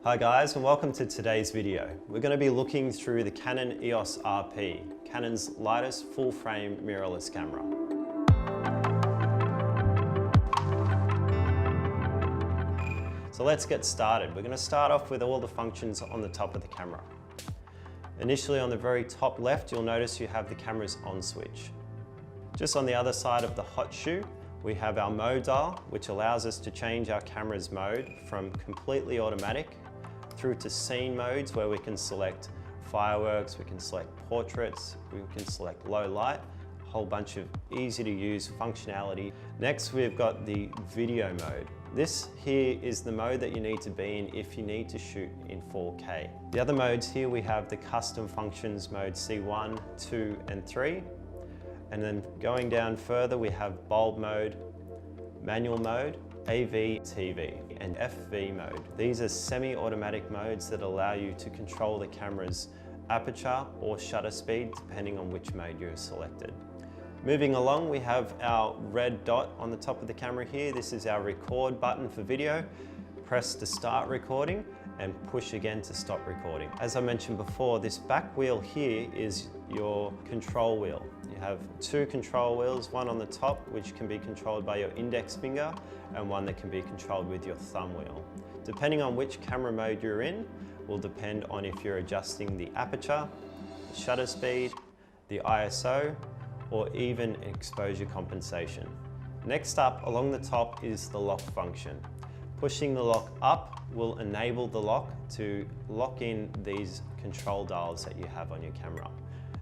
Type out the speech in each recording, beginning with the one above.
Hi guys, and welcome to today's video. We're going to be looking through the Canon EOS RP, Canon's lightest full-frame mirrorless camera. So let's get started. We're going to start off with all the functions on the top of the camera. Initially on the very top left, you'll notice you have the camera's on switch. Just on the other side of the hot shoe, we have our mode dial, which allows us to change our camera's mode from completely automatic through to scene modes where we can select fireworks, we can select portraits, we can select low light, a whole bunch of easy to use functionality. Next, we've got the video mode. This here is the mode that you need to be in if you need to shoot in 4K. The other modes here, we have the custom functions mode C1, 2, and 3. And then going down further, we have bulb mode, manual mode, AV, TV, and FV mode. These are semi-automatic modes that allow you to control the camera's aperture or shutter speed depending on which mode you've selected. Moving along, we have our red dot on the top of the camera here. This is our record button for video. Press to start recording and push again to stop recording. As I mentioned before, this back wheel here is your control wheel. You have two control wheels, one on the top which can be controlled by your index finger and one that can be controlled with your thumb wheel. Depending on which camera mode you're in will depend on if you're adjusting the aperture, the shutter speed, the ISO, or even exposure compensation. Next up along the top is the lock function. Pushing the lock up will enable the lock to lock in these control dials that you have on your camera.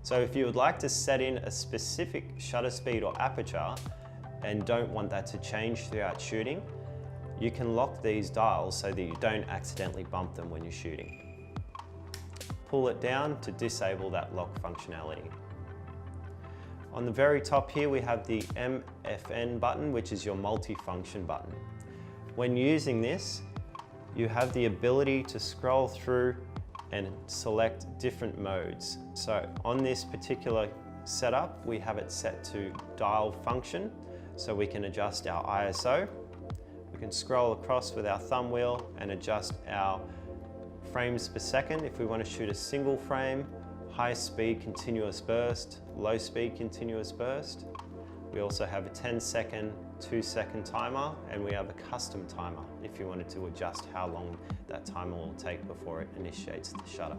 So if you would like to set in a specific shutter speed or aperture and don't want that to change throughout shooting, you can lock these dials so that you don't accidentally bump them when you're shooting. Pull it down to disable that lock functionality. On the very top here we have the MFN button, which is your multi-function button. When using this, you have the ability to scroll through and select different modes. So on this particular setup, we have it set to dial function, so we can adjust our ISO. We can scroll across with our thumb wheel and adjust our frames per second if we want to shoot a single frame, high speed continuous burst, low speed continuous burst. We also have a 10-second, 2-second timer, and we have a custom timer if you wanted to adjust how long that timer will take before it initiates the shutter.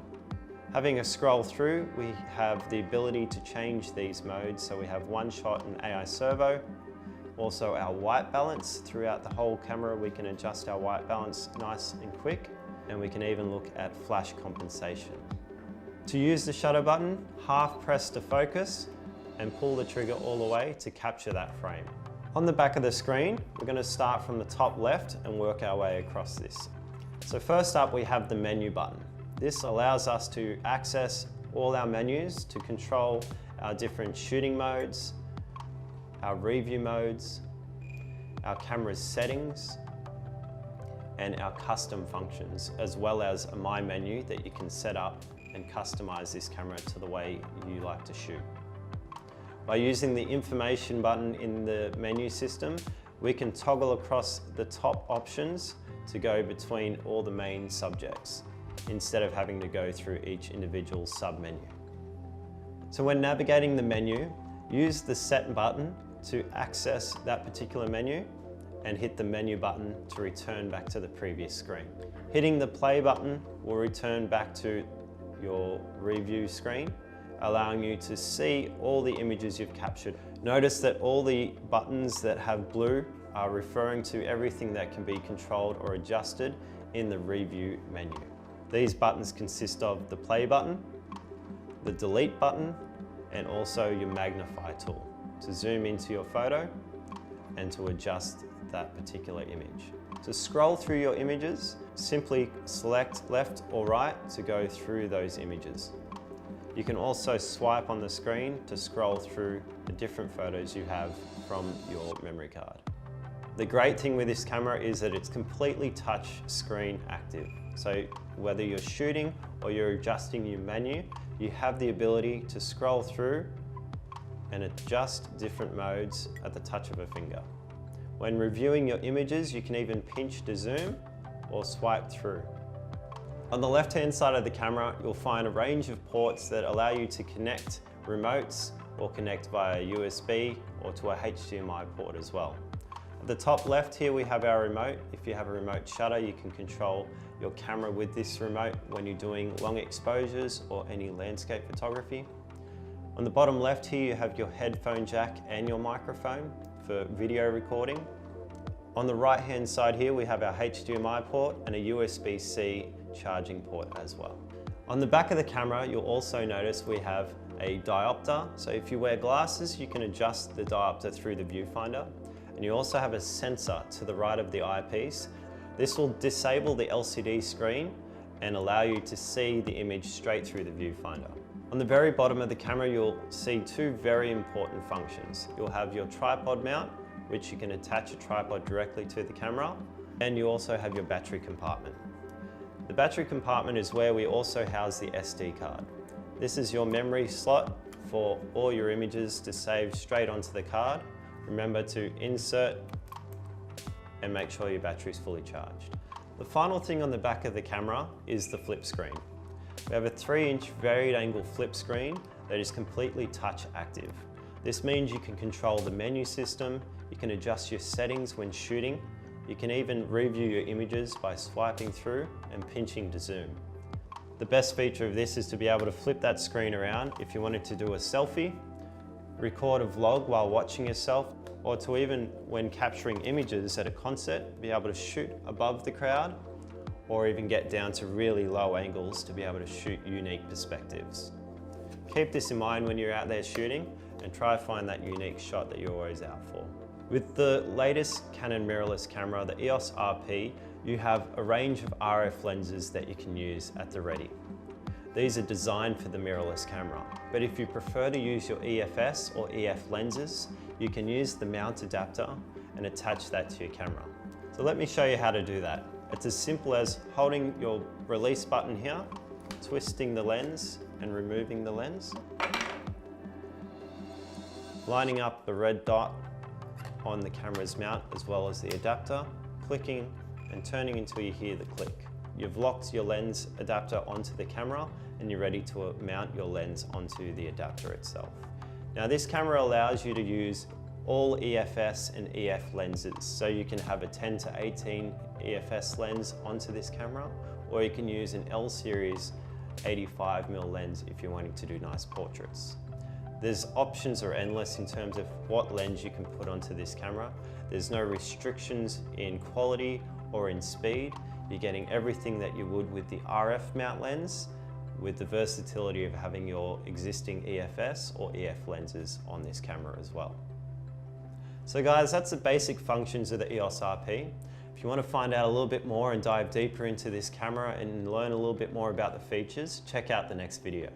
Having a scroll through, we have the ability to change these modes. So we have one shot and AI servo. Also our white balance. Throughout the whole camera, we can adjust our white balance nice and quick, and we can even look at flash compensation. To use the shutter button, half press to focus and pull the trigger all the way to capture that frame. On the back of the screen, we're going to start from the top left and work our way across this. So first up, we have the menu button. This allows us to access all our menus to control our different shooting modes, our review modes, our camera's settings, and our custom functions, as well as a My menu that you can set up and customize this camera to the way you like to shoot. By using the information button in the menu system, we can toggle across the top options to go between all the main subjects, instead of having to go through each individual sub-menu. So when navigating the menu, use the Set button to access that particular menu and hit the Menu button to return back to the previous screen. Hitting the Play button will return back to your review screen, allowing you to see all the images you've captured. Notice that all the buttons that have blue are referring to everything that can be controlled or adjusted in the review menu. These buttons consist of the play button, the delete button, and also your magnify tool to zoom into your photo and to adjust that particular image. To scroll through your images, simply select left or right to go through those images. You can also swipe on the screen to scroll through the different photos you have from your memory card. The great thing with this camera is that it's completely touch screen active. So whether you're shooting or you're adjusting your menu, you have the ability to scroll through and adjust different modes at the touch of a finger. When reviewing your images, you can even pinch to zoom or swipe through. On the left-hand side of the camera, you'll find a range of ports that allow you to connect remotes or connect via USB or to a HDMI port as well. At the top left here, we have our remote. If you have a remote shutter, you can control your camera with this remote when you're doing long exposures or any landscape photography. On the bottom left here, you have your headphone jack and your microphone for video recording. On the right-hand side here, we have our HDMI port and a USB-C charging port as well. On the back of the camera, you'll also notice we have a diopter. So if you wear glasses, you can adjust the diopter through the viewfinder. And you also have a sensor to the right of the eyepiece. This will disable the LCD screen and allow you to see the image straight through the viewfinder. On the very bottom of the camera, you'll see two very important functions. You'll have your tripod mount, which you can attach a tripod directly to the camera, and you also have your battery compartment. The battery compartment is where we also house the SD card. This is your memory slot for all your images to save straight onto the card. Remember to insert and make sure your battery is fully charged. The final thing on the back of the camera is the flip screen. We have a 3-inch varied angle flip screen that is completely touch active. This means you can control the menu system, you can adjust your settings when shooting, you can even review your images by swiping through and pinching to zoom. The best feature of this is to be able to flip that screen around if you wanted to do a selfie, record a vlog while watching yourself, or to even, when capturing images at a concert, be able to shoot above the crowd, or even get down to really low angles to be able to shoot unique perspectives. Keep this in mind when you're out there shooting and try to find that unique shot that you're always out for. With the latest Canon mirrorless camera, the EOS RP, you have a range of RF lenses that you can use at the ready. These are designed for the mirrorless camera, but if you prefer to use your EFS or EF lenses, you can use the mount adapter and attach that to your camera. So let me show you how to do that. It's as simple as holding your release button here, twisting the lens and removing the lens, lining up the red dot on the camera's mount as well as the adapter, clicking and turning until you hear the click. You've locked your lens adapter onto the camera and you're ready to mount your lens onto the adapter itself. Now this camera allows you to use all EFS and EF lenses. So you can have a 10 to 18 EFS lens onto this camera, or you can use an L series 85mm lens if you're wanting to do nice portraits. There's options are endless in terms of what lens you can put onto this camera. There's no restrictions in quality or in speed. You're getting everything that you would with the RF mount lens, with the versatility of having your existing EFS or EF lenses on this camera as well. So guys, that's the basic functions of the EOS RP. If you want to find out a little bit more and dive deeper into this camera and learn a little bit more about the features, check out the next video.